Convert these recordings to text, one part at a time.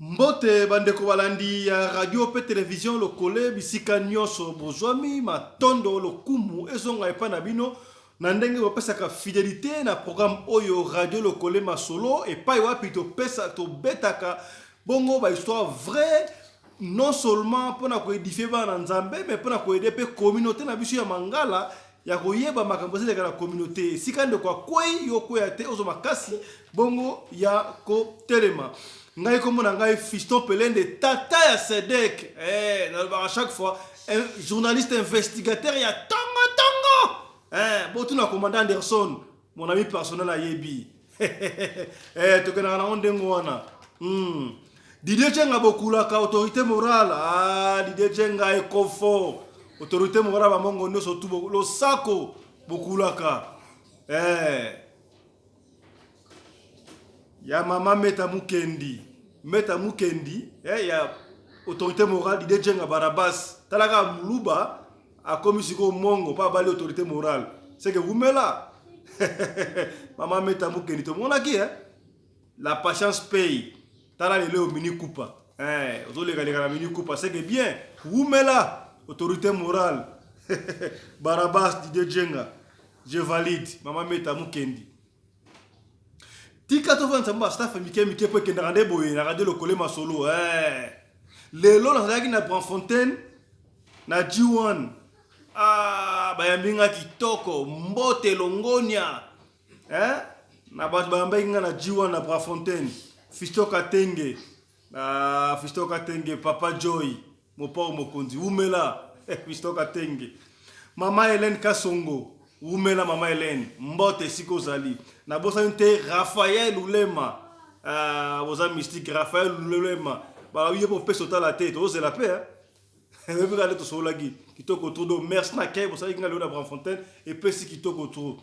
Mbote bandeko balandi ya radio pe télévision lokole bisika nyonso bozwami matondo lokumu ezonga epa na bino na ndenge bapesaka fidélité na programme oyo radio lokole masolo epai wapi topesa tobetaka bongo ba histoire vraie non seulement pour na koédifier bana nzambe mais pour na koaider pe communauté na biso ya Mangala ya koyeba makambo zile la communauté sika ndeko kwei yoko ya te ozo makasi bongo ya ko telema. Ngai komona ngai Fiston Pelende tata ya Sedek à chaque fois un journaliste investigateur ya tongo bon tu na commandant Anderson mon ami personnel à Yebi to kana na ondengo wana Didier Tchenga bokulaka autorité morale Didier Tchenga ekofo autorité morale ba mongo nyoso tu lo sako bokulaka ya mama Meta Mukendi ya autorité morale Didier Tchenga Barabas talaka muluba a komisiko mongo pa bali autorité morale c'est que vous me là mama Meta Mukendi to mona ki la patience paye tala le au mini coupa ozolega lega na mini coupa c'est que bien vous me là autorité morale Barabas Didier Tchenga je valide mama Meta Mukendi tika to vanta mba staff mike po kenda rande boye na radio lokole masolo lelo na zaki na Branfontaine na G1 bayambinga kitoko mbote longonia na batu bayambinga na G1 na Branfontaine Fiston Katenge Papa Joy mopo mokonzi umela Fiston Katenge mama Hélène Kasongo umela mama Hélène mbote siko zali na bosa nte Raphaël Ulema bosa mystique Raphaël Ulema ba wiye po peso ta la tête ose la paix mais vous allez to solagi kitoko todo merci na kay bosa inga na Branfontaine et pesi kitoko to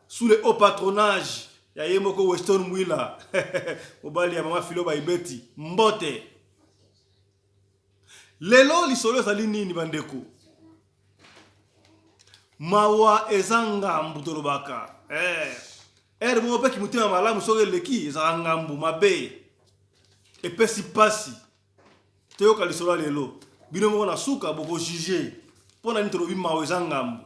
sous le haut patronage ya yemoko Weston Mwila obali ya mama Filo ba ibeti mbote lelo lisolo sali nini bandeko mawa ezanga mbutolobaka mo pe ki mutima malamu soke leki ezanga mbu mabe epesi pasi teyoka lisolo lelo bino moko na suka boko juger pona nitolobi mawa ezanga mbu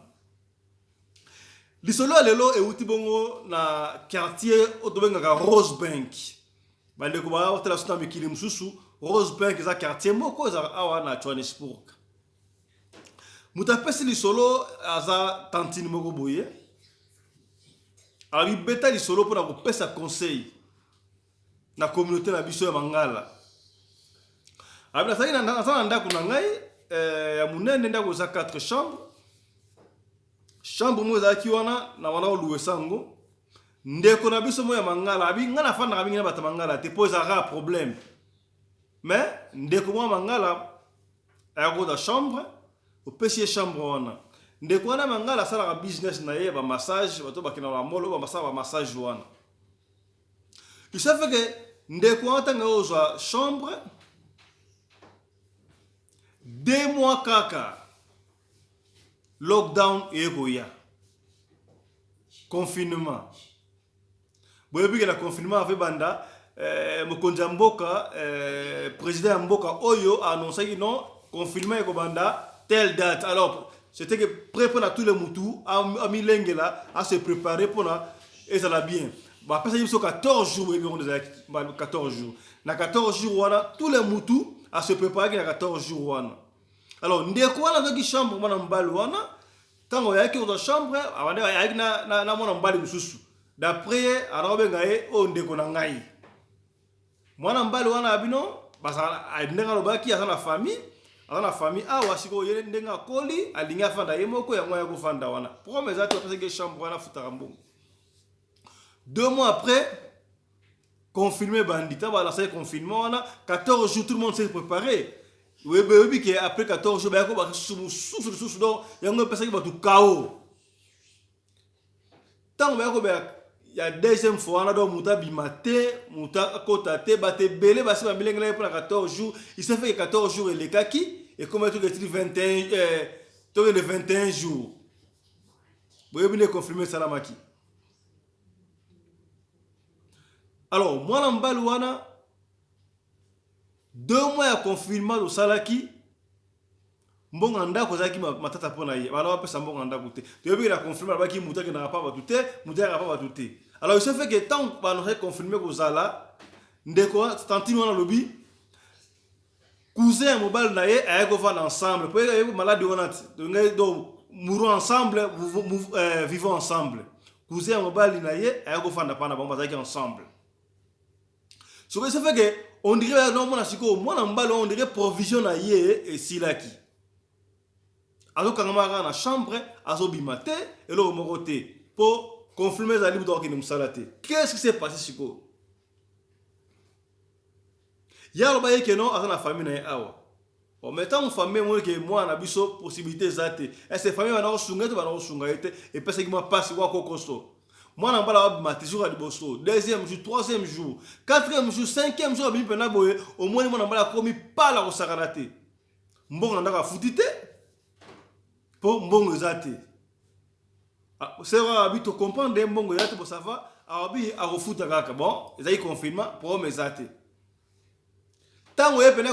lisolo lelo euti bongo na quartier otobengaka Rosebank bandeko ba otela suna mikili mususu Rosebank eza quartier moko eza awa na Johannesburg. Mutapesi lisolo aza tantine moko boye abi beta lisolo pona kopesa conseil na communauté na biso ya Mangala abi na saina na ndako na ngai ya munene ndako za 4 chambre mo za kiwana na wana oluwe sango ndeko na biso mo ya Mangala abi ngana fanda abi ngina bata Mangala te pose un problème mais ndeko mo Mangala ayako da chambre au PC chambre wana ndeko wana Mangala sala business na ye ba massage bato bakina na molo ba masaba massage wana il se fait que ndeko wana tanga ozwa chambre 2 mois kaka lockdown ekoya confinement boyebi que la confinement avait banda mokonzi ya mboka président ya mboka oyo a annoncé que non confinement ekobanda telle date. Alors, c'était que prêt pour tous les moutous, à milengela, à se préparer pour et ça l'a bien. Bah, après ça, il y a 14 jours, 14 jours. Dans 14 jours, tous les moutous à se préparer dans 14 jours. Alors, nous avons une chambre, nous avons tant qu'on a une chambre, on a une d'après, alors, on a une moi, la famille. Alors la famille wasiko yele ndenga koli alinga fanda yemoko ya ngoya ko fanda wana pourquoi mes atos parce que chambre wana futaka mbongo 2 mois après confinement bandita ba la c'est confinement wana 14 jours tout le monde s'est préparé oui que après 14 jours ba ko ba souffle donc yango parce que ba tout chaos tant ba ko ba ya deuxième fois on a donc muta bimate muta kotate bate belé ba se ba bilengela pour 14 jours il s'est fait 14 jours et les kaki et comment tu retires 21 le 21 jours vous bien confirmer salamaki alors moi l'ambal wana 2 mois ya confinement au salaki mbonga ndako zaki matata pona ye bala ba pesa mbonga ndako te to yebi la confinement ba ki mutaki na pas ba tout mutaki pas ba tout. Alors il se fait que tant ba no confirmer ko zala ndeko tantino na lobby cousin mobile na ye ay go vivre ensemble pour que malade onat donc mourons ensemble vivons ensemble cousin mobile na ye ay go fanda pana ba zaki ensemble. Ce que ça fait que on dirait non mon asiko moi na mbalo on dirait provision na ye et silaki azo kangama na chambre azo bimate et le moroté pour confirmer za libre donc ni musalate. Qu'est-ce qui s'est passé siko ya lo baye que non azo na famille na awa en mettant famille moi que moi na biso possibilité zate et ces famille na osunga to ba na osunga ete et parce que moi passe wa kokoso. Moi, je suis toujours à Liboso. 2e jour, 3e jour, 4e jour, 5e jour, au moins, je suis commis pas la Rosaranate. Je suis foutité pour Mbongo Zate. C'est vrai, tu comprends, Mbongo Zate pour savoir, à refoutre bon, ils ont confirmé pour mes Zate. Tant que vous avez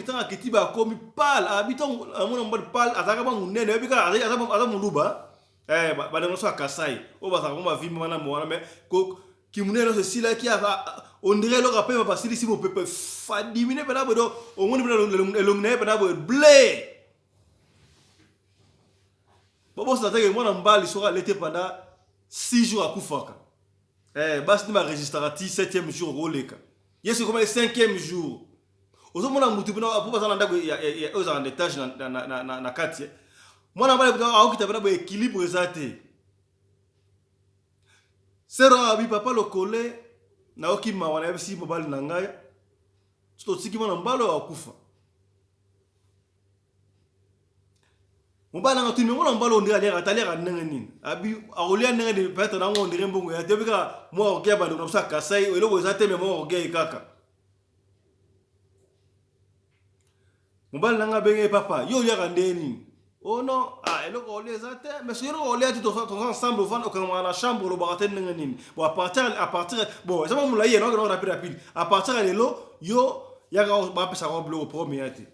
tant que tu as commis pas, habitant à mon mode pas, à Zagaba, mon nez, à mon louba. Badano so Kasai o ba sa vi mana mo mais ko kimunelo ceci là qui a on dirait le rappel va passer ici mon peuple fadimine pena bodo o ngoni pena elongné pena bodo blé bobo ça teke moi na mbali sera l'été pendant 6 jours à Kufaka bas ni ma registrati 7e jour roleka yesu comme 5e jour ozo mona mutu pena pour passer ndako ya aux en étage na quartier. Moi, je vais vous équilibre zate. Sera bi papa le collé na oki mawana si mobile nangaya. Tout ce qui m'a mbalo akufa. Mobile nanga tu me mona mbalo ndira lera talera nangani. Abi aolia nangani peut-être na ngo ndire mbongo ya tebika moi okia bando na sa kasai eloko zate me mo okia ikaka. Mobile nanga benge papa yo ya ndeni. Oh non, et le rôle est atteint. Mais si le rôle est tout ensemble, on va dans la chambre, le baratin n'engagine. Bon, à partir, bon, ça va me l'aïe, non, rapide. À partir de là, yo, y a un peu ça robe le premier été.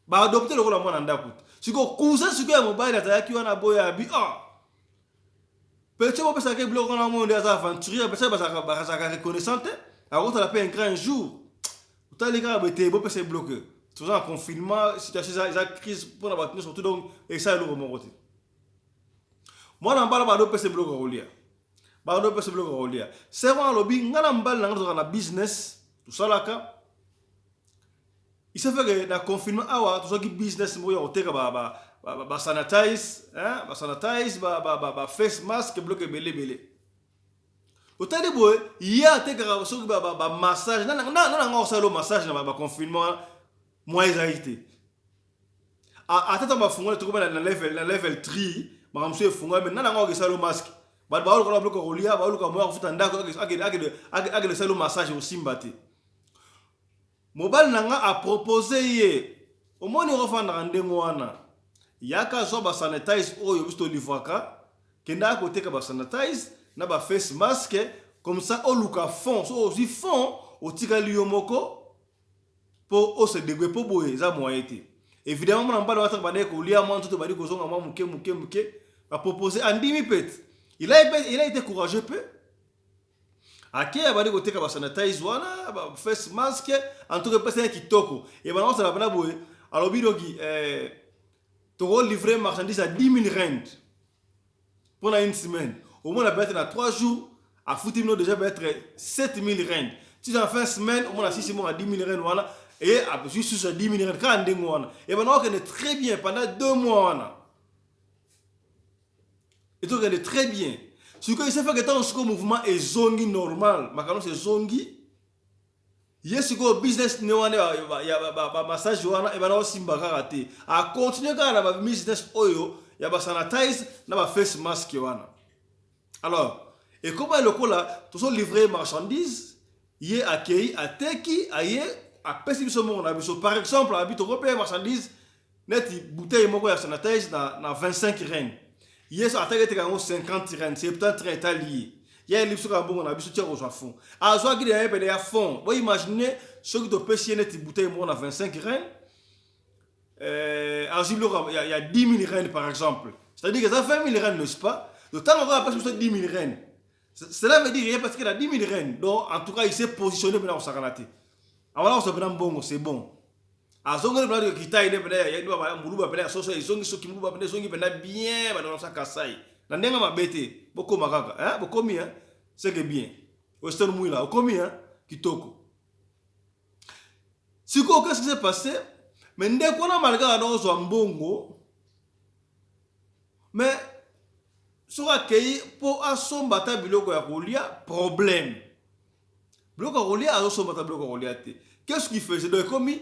Bah, adopter le rôle à moi en d'accord. Si vous cousin, si vous avez un mobile, là, qui a un boy à bi, peut-être que ça bloque dans le monde des aventuriers, peut-être que ça reconnaissante. Alors, on l'appelle un grand jour. Vous avez les gars, vous pouvez bloquer. Toujours en confinement, situation la crise pour la bâtiment surtout donc et ça le remonter. Moi na mbala ba do pese bloc rolia. Ba do pese bloc rolia. C'est vraiment lobby ngala mbala na na business tout ça là ka. Il se fait que dans confinement awa tout ça qui business mo yo teka ba sanitize, hein, ba sanitize ba face mask bloc belé. Autant de boy, il y a teka so ba massage na nga ça le massage na ba confinement. Moi ils a été attends ma funga tu comme na level 3 ma monsieur funga mais nana ngo salo masque ba ba ko bloco rolia ba ko mo futa ndako ake salo massage au simbati mobile nanga a proposé ye au moins ni refanda ndengo wana yaka so ba sanitize oyo bisto livaka kenda ko teka ba sanitize na ba face mask comme ça au luka fond so aussi fond au tika liomoko pour se dégoûter pour boire ça moi été évidemment on pas de ba ko lia moi tout ba di ko zonga moi muke va proposer andimi pet il a été courageux peu aké ba di ko teka ba sanitize wana ba face mask en tout cas personne qui toko et maintenant ça va pas boire alors bidogi to livrer marchandise à 10 000 rand pour une semaine au moins la bête dans 3 jours à foutimno déjà va être 7 000 rand si en fin de semaine au moins à 6 mois à 10 000 rand voilà. Et juste sur 10 000 rand, et maintenant on est très bien pendant 2 mois. Et donc on est très bien. Ce que il s'est fait que tant que mouvement est zongi normal, ma c'est zongi. Yes, ce que business ne a massage wana et maintenant simba raté. À continuer quand la business oyo, il y a sanitize, na face mask wana. Alors, et comment le coup là, tout ça livré marchandises, y est accueilli à teki, aïe. Par exemple, à bito repère marchandise, net bouteille moko ya sanitize na 25 rand. Yes, à teke 50 rand, c'est peut-être très lié. ya lipso ka mbongo na biso tia ko à fond azwa ki de pede à fond vous imaginez ceux qui te pêcher net bouteille mo na 25 graines il y a 10 000 rennes par exemple, c'est-à-dire que ça fait 1 000 rennes, n'est-ce pas? Le temps on va passer 10 000 rennes, cela veut dire rien parce qu'il a 10 000 rennes, donc en tout cas il s'est positionné maintenant au Sakanate. Alors on se prend bon, c'est bon. À ce moment-là, il y a des gens qui sont bien dans sa Kasai. La nenga ma bête, beaucoup makaka, hein, beaucoup mieux, c'est que bien. Western Mouila, beaucoup mieux, kitoko. Si quoi, qu'est-ce qui s'est passé? Mais dès qu'on a malgré à nos mbongo, mais sur accueilli pour assombata biloko ya kolia problème. Biloko ya kolia assombata biloko ya kolia te. Qu'est-ce qu'il fait? C'est de commis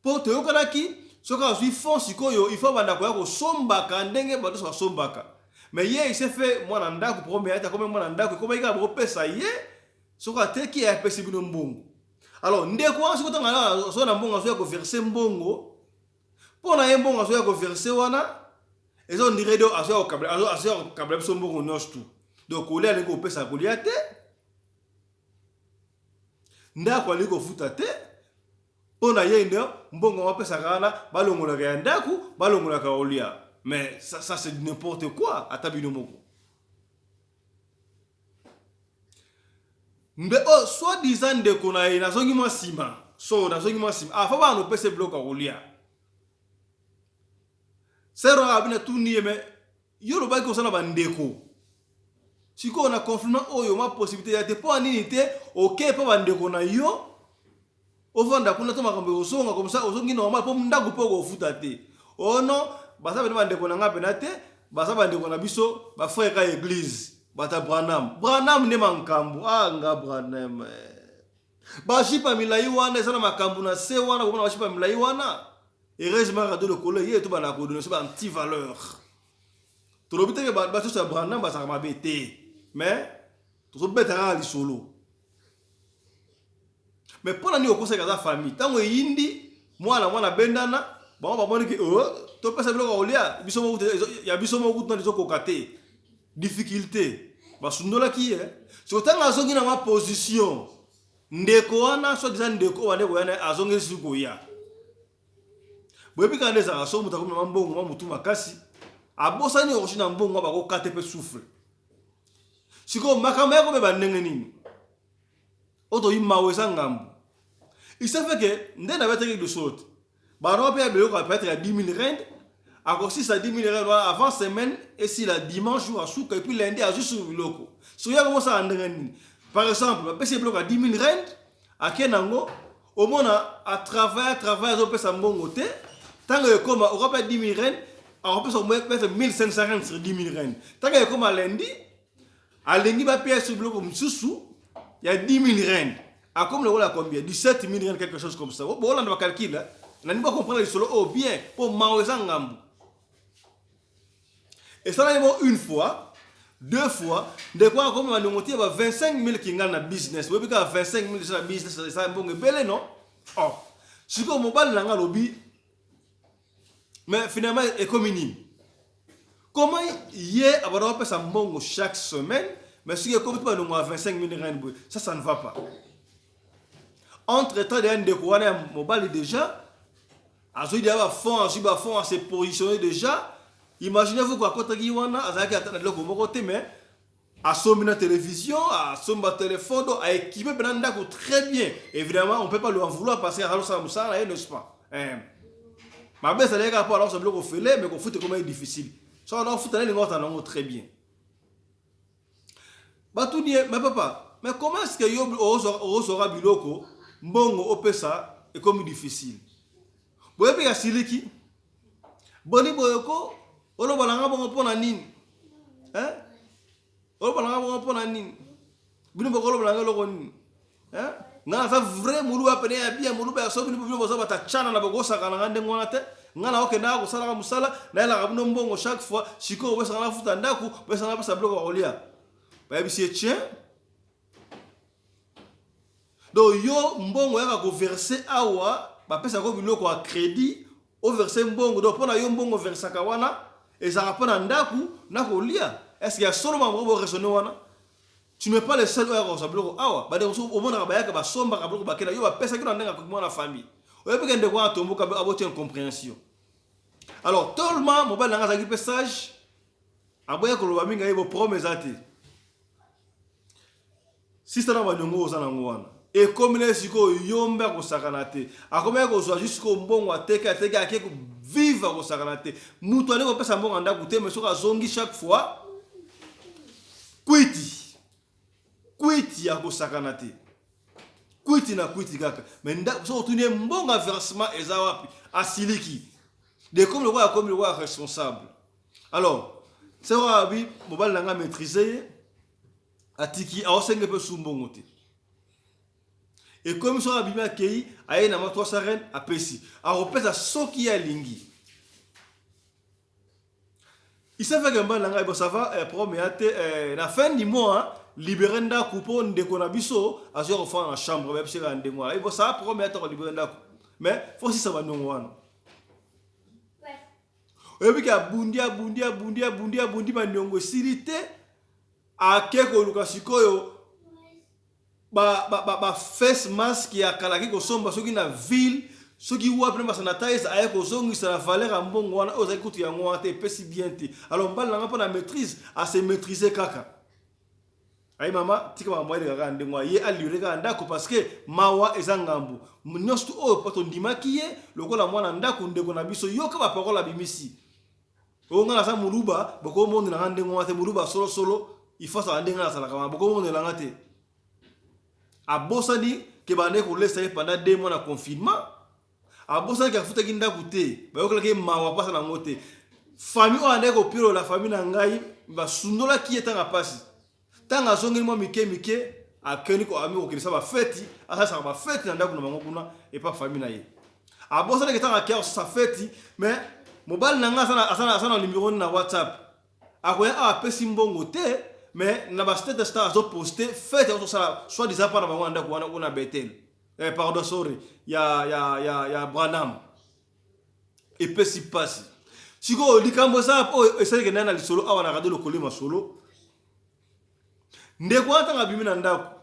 pour te yokanaki, ce qu'on suit fond sikoyo, il faut banda ko sombaka ndenge bato so sombaka. Mais hier il s'est fait moi nanda ko premier ata comme moi nanda ko comme il a pesa hier, ce qu'on te qui a pesi bino mbongo. Alors, ndeko ansi kota ngala so na mbongo so ko verser mbongo. Pona ye mbongo so ko verser wana, ezo ndiredo aso kabla so mbongo nyos tout. Donc ole ali ko pesa ko liate. Ndako ali ko futa te. Pona ye ndo mbongo wa pesa kana balongola ka ndaku, balongola ka olia. Mais ça c'est n'importe quoi atabino moko. Mais oh, soit disant de qu'on a na zongi mo sima. So na zongi mo sima. Ah, fa ba no pese bloc a olia. Sero abina tuni mais yo lo ba ko sana bandeko. Siko na confirmer oyo ma possibilité ya te po nini te OK pa bandeko na yo. Ovanda kuna to makambe osonga comme ça ozongi normal po ndaku po ko futa te. Oh non, basa bana bandeko na ngape na te, basa bandeko na biso ba frère ka église. Bata Branham ne mankambu nga Branham bashipa milai wana sana makambu na se wana bona bashipa milai wana heureusement radio le collègue yetu bana ko donner ça un petit valeur to lobite ke ba to sa Branham ba sa mabete mais to so betara li solo mais pour nani okosa ka za famille tango yindi mwana bendana ba moni ke to pesa biloko olia biso mo ya biso mo kutna lizo kokate difficulté basundola ki so tanga azongi na ma position ndeko wana so disant ndeko wane ko yana azongi suko ya boyebi ka ndeza aso muta ko mbongo mutu makasi abosani oshina mbongo ba ko kate pe souffle siko makama yako be bandenge nini oto imawe sangambu il se fait que ndena beteke de sorte ba no pe abelo ko peut-être à 10 000 rand. Alors si ça 10 000 avant semaine et si la dimanche ou à souk et puis lundi à juste sur le loco. Si vous avez ça par exemple, si bloc à 10 000 rand à Kenango, au moins à travers on peut s'en bon côté. Tant que comme on va pas 10 000 rand, on peut s'en mettre 1500 rand sur 10 000 rand. Tant que comme à lundi va payer sur bloc comme sous, il y a 10 000 rand. À comme le rôle à combien 17 000 rand quelque chose comme ça. Bon on va calculer. On n'a pas comprendre le solo oh bien pour manger ngambu. Et ça là une fois, deux fois, de quoi comme on a monté 25 000 qui gagnent business. Oui, parce que 25 000 sur la business, ça bon belle non? Oh, si comme mobile langa lobby, mais finalement est comme minime. Comment hier avoir pas ça bon chaque semaine, mais si comme tu nous 25 000 rand, ça ne va pas. Entre temps de quoi mobile déjà, à ce dia fond à se positionner déjà. Imaginez-vous quoi quand tu wana azaki atana loko moko te mais à sommer la télévision, à sommer téléphone, à équiper Benanda très bien. Évidemment, on peut pas lui en vouloir parce que alors ça là n'est-ce pas. Ma belle ça les gars pas alors ça bloque au filet mais qu'on fout comment est difficile. Ça on a foutu les ngota très bien. Ba tout dit mais papa, mais comment est-ce que yo osora biloko mbongo opesa est comme difficile. Boye pe ya siliki. Boni boyoko olo balanga bongo pona nini olo balanga bongo pona nini bino bokolo balanga loko nini ngana sa vrai mulu apene ya bien mulu ba so bino bozo bata chana na bogosa kana ngande ngona te ngana okenda ko sala ka musala na ela ka bino mbongo chaque fois siko wesa na futa ndaku wesa na pasa bloko olia ba bisie tien do yo mbongo ya ko verser awa ba pesa ko biloko a crédit au verser mbongo do pona yo mbongo verser kawana et ça rapona ndaku na kolia est-ce qu'il y a seulement pour raisonner wana Tu n'es pas le seul à avoir awa. Bah, au moins, on a ba somba, ba kena, yo ba pesa qui n'en a pas la famille. On peut que ndeko atombo ka aboter une compréhension. Alors, tout le monde, mobile n'a pas de sage. Aboya ko loba minga yebo promesse ate. Si ça n'a pas de ngos en angwana. Et comme les siko yomba ko sakanate. Akomaya ko zo jusqu'au mbongo ateka akeko vivre ko sakanate. Mutu ale ko pesa mbongo anda kute mais soka zongi chaque fois. Kwiti ya ko sakanate. Kwiti na kwiti kaka. Mais nda so tuni mbongo versement eza wapi asiliki. De comme le roi responsable. Alors, c'est vrai oui, mobile nanga maîtriser atiki aosenge pe sumbongo te. Et comme ça a bien accueilli, aïe na matwa saren a pesi. A repesa soki ya lingi. Il s'est fait que mba langa ibo ça va promeate na fin du mois libérenda coupon de konabiso a se refaire en chambre même si la ndengwa. Ibo ça promeate ko libérenda. Mais faut si ça va nongwana. Et puis qu'il bundi bandongo silite akeko lukasikoyo ba face mask ya kalaki ko somba soki na ville soki wapi na sanitize ayeko zongi sa la valeur en mbongo wana oza kutu ya ngwa te pesi bien te. Alors mbala nanga pa na maîtrise à se maîtriser kaka. Ayi mama tika ba moile kaka ndengwa ye alire kaka ndako parce que mawa ezangambu. Nyostu o pato ndimaki ye lokola mwana ndako ndeko na biso yoka ba parola bimisi. Onga na sa muluba boko monde na ndengwa te muluba solo il faut ça ndenga na sala kama boko monde na ngate. A bosani ke bane ko laisser pendant 2 mois na confinement. A bosani ke afuta kinda kute ba yoka ke mawa pasa na ngote. Famille o ande ko piro la famille na ngai ba sundola ki etanga pasi. Tanga zongi mo mike a keni ko ami ko kilisa ba fête asa sa ba fête na ndako na bango kuna et pas famille na ye. A bosani ke tanga kia sa fête mais mobile nanga asana numéro na WhatsApp. Akoya a pesi mbongo te. Mais na ba state star zo poster fait ça soit disant par bango ndako wana kuna Betel. Pardon sorry. Ya Branham. Et pesi passe. Siko likambo za o esali kena na lisolo awana radio lokole masolo. Ndeko atanga bimi na ndako.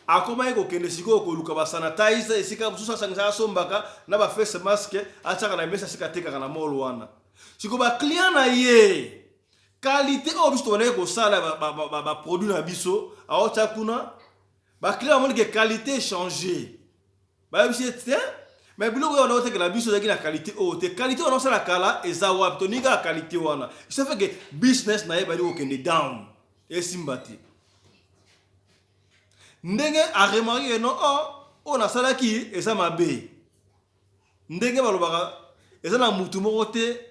Akoma eko kende siko ko luka ba sanitize esika bususa sangisa sombaka na ba face mask ataka na mesa sika teka kana molo wana. Siko ba client na ye. Qualité au biso wana ko sala ba produit na biso aota kuna ba client moni que qualité changer. Ba biso te mais biloko wana ote que la biso zaki na qualité haute qualité wana sala kala eza wap to ninga qualité wana. Ça fait que business na ye ba liko kende down. Et simbati. Ndenge a remarqué non on a salaki eza mabe. Ndenge balobaka eza na mutu moko te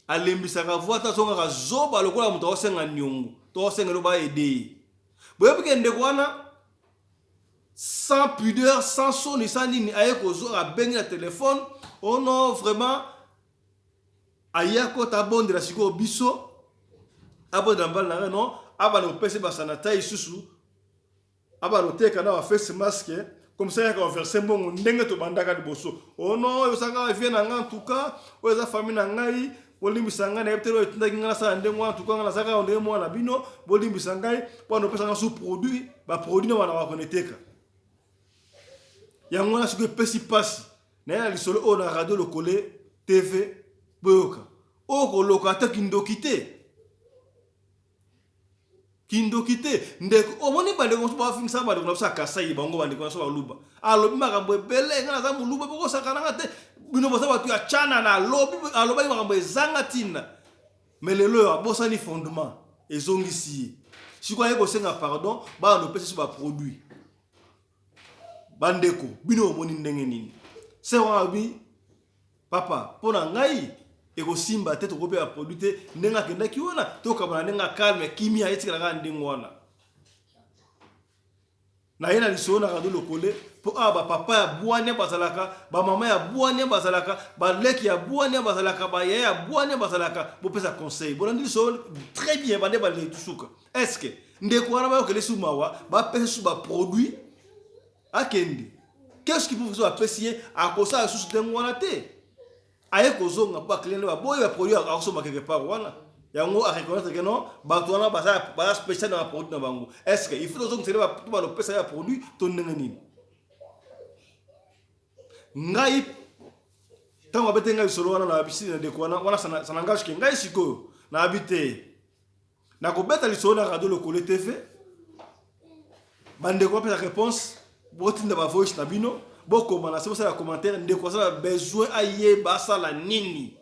alembisaka voata songa ka zoba lokola mutu osenga nyongo to osenga lo ba aider boyebi ke ndeko wana sans pudeur sans son sans nini ayeko zo a bengi na téléphone oh non vraiment ayako ta bonde la siko biso abonda mbala na non aba no pese ba sanitize susu aba no teka na face mask comme ça yaka verser mbongo ndenge to bandaka liboso oh non yo sanga vient na en tout cas o eza famille na ngai bolimbi sanga na ebtelo etindaki ngala sa ndengwa tukanga na saka onde mwana bino bolimbi sangai pano pesa nga sous produit ba produit na wana wa koneteka ya ngwana siko pesi pasi na ya lisolo o na radio lokole TV boyoka o ko lokata kindokite ndeko o moni bande ko ba finisa ba ko sa kasai bango bande ko so ba luba alo makambo ebele ngana za muluba boko sakana ngate bino bosa batu ya chana na lobi aloba makambo ezanga tina melelo abosani fondement ezongisi siko ayeko senga pardon ba no pesa ba produit bandeko bino moni ndenge nini c'est wabi papa pona ngai eko simba te to kopé ya produit te ndenga kenda kiona to kabana ndenga calme kimia etikala ka ndengwana na yena lisona radio lokole po aba papa ya bwanya bazalaka ba mama ya bwanya bazalaka ba leki ya bwanya bazalaka ba ya bwanya bazalaka bo pesa conseil bon ndi so très bien bande ba le tusuka est-ce que ndeko wana ba okele sumawa ba pesa su ba produit akende qu'est-ce qui peut vous apprécier à cause ça sous ndengwana te aye kozonga pa client ba boya produit a so ba quelque part wana yango a reconnaître que non bato wana ba spécial na produit na bango. Est-ce que il faut donc c'est ba tout ba le pesa ya produit to ndenge nini ngai tango abete ngai solo wana na bisi na deko wana ça n'engage que ngai siko na habité na ko beta lisolo na radio Lokole TV bande ko pesa réponse botinda ba voice na bino boko mana c'est ça commentaire ndeko ça besoin aye basa la nini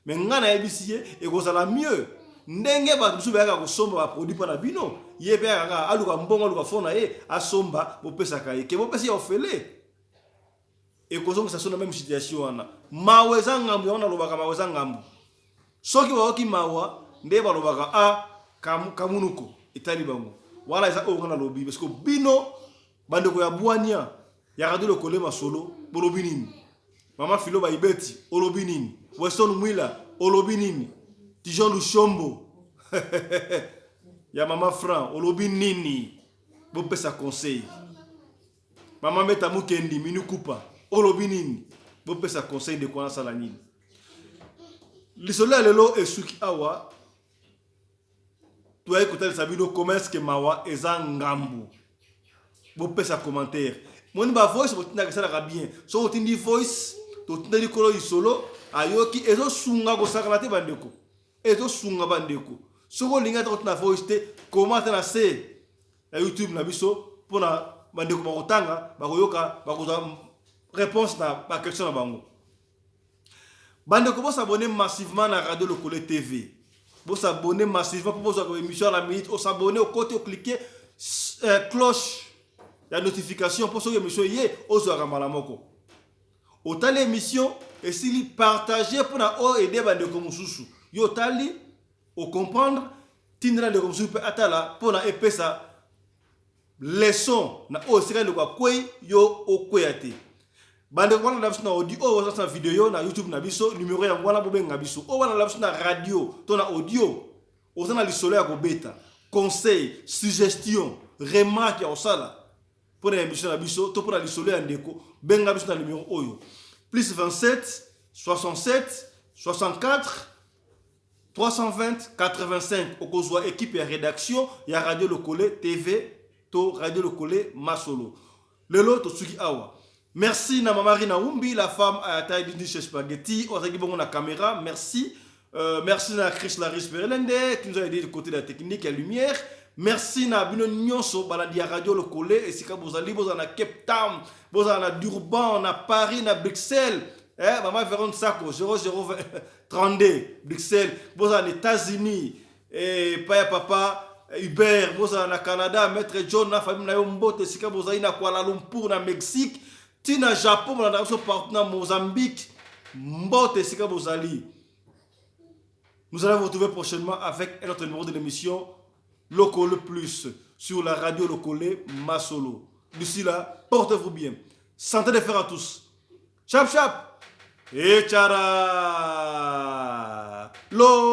mais ngana ebisiye et ko ça la mieux ndenge ba bisu ba ka ko somba ba produit pa na bino ye pe ka aluka mbongo aluka fona ye asomba bo pesa kai ke bo pesa ya ofele et kozonga ça sonne même situation wana maweza ngambu wana lobaka maweza ngambu soki baoki mawa nde ba lobaka a kamunuko itali bango wala eza o ngana lobi parce que bino bande ko ya bwania ya radio Lokole masolo bolobi nini mama filo ba ibeti olobi nini Weston Mwila olobi nini Tijon Lushombo ya mama Fran olobi nini bo pesa conseil mama Meta Mukendi minu kupa olobi nini bo pesa conseil de quoi sala nini lisolo ya lelo esuki awa toi écouter sabino comment est-ce que mawa eza ngambu bo pesa commentaire moni ba voice bo tinda sala bien so tindi voice to tindi kolo isolo ayoki ezo sunga ko sakala te bandeko ezo sunga bandeko soko linga to na voice te comment na se ya YouTube na biso pona bandeko ba kotanga ba koyoka ba koza réponse na la question na bango bande ko s'abonner massivement na radio Lokole TV bo s'abonner massivement pour vos émissions à la minute au s'abonner au côté au cliquer cloche la notification pour ce émission yé au zoramala moko au tali émission et s'il partager pour na o aider bande ko mususu yo tali au comprendre tindra de comme mususu atala pour na epesa leçon na o sika de kwa kwei yo o kweyate bande ko na na audio o na vidéo na YouTube na biso numéro ya ngwana bobenga biso o wana la na radio to na audio o na lisolo ya ko beta conseil suggestion remarque ya osala pour la émission na biso to pour la lisolo ya ndeko benga biso na numéro oyo plus 27 67 64 320 85 okozwa équipe ya rédaction ya radio Lokole TV to radio Lokole Masolo lelo to suki awa. Merci na Mama Rina Umbi, la femme à taille de chez Spaghetti. On a bon la caméra. Merci. Merci na Chris Laris Perelende qui nous a aidé du côté de la technique et la lumière. Merci na Bino Nyonso, baladi radio Lokole. Et si vous allez, vous en a Cape Town, vous en a Durban, na Paris, na Bruxelles. Maman Véron Sako, 0032, Bruxelles. Vous en États-Unis. Et Papa, Hubert, vous en a Canada, Maître John, na famille na Yombote. Si vous allez na Kuala Lumpur, na Mexique. Tina Japon, on a partenaire Mozambique, Mbote Sika Bozali. Nous allons vous retrouver prochainement avec un autre numéro de l'émission Lokole Plus sur la radio Lokole Masolo. D'ici là, portez-vous bien. Santé de fer à tous. Chap chap et tchara. Lo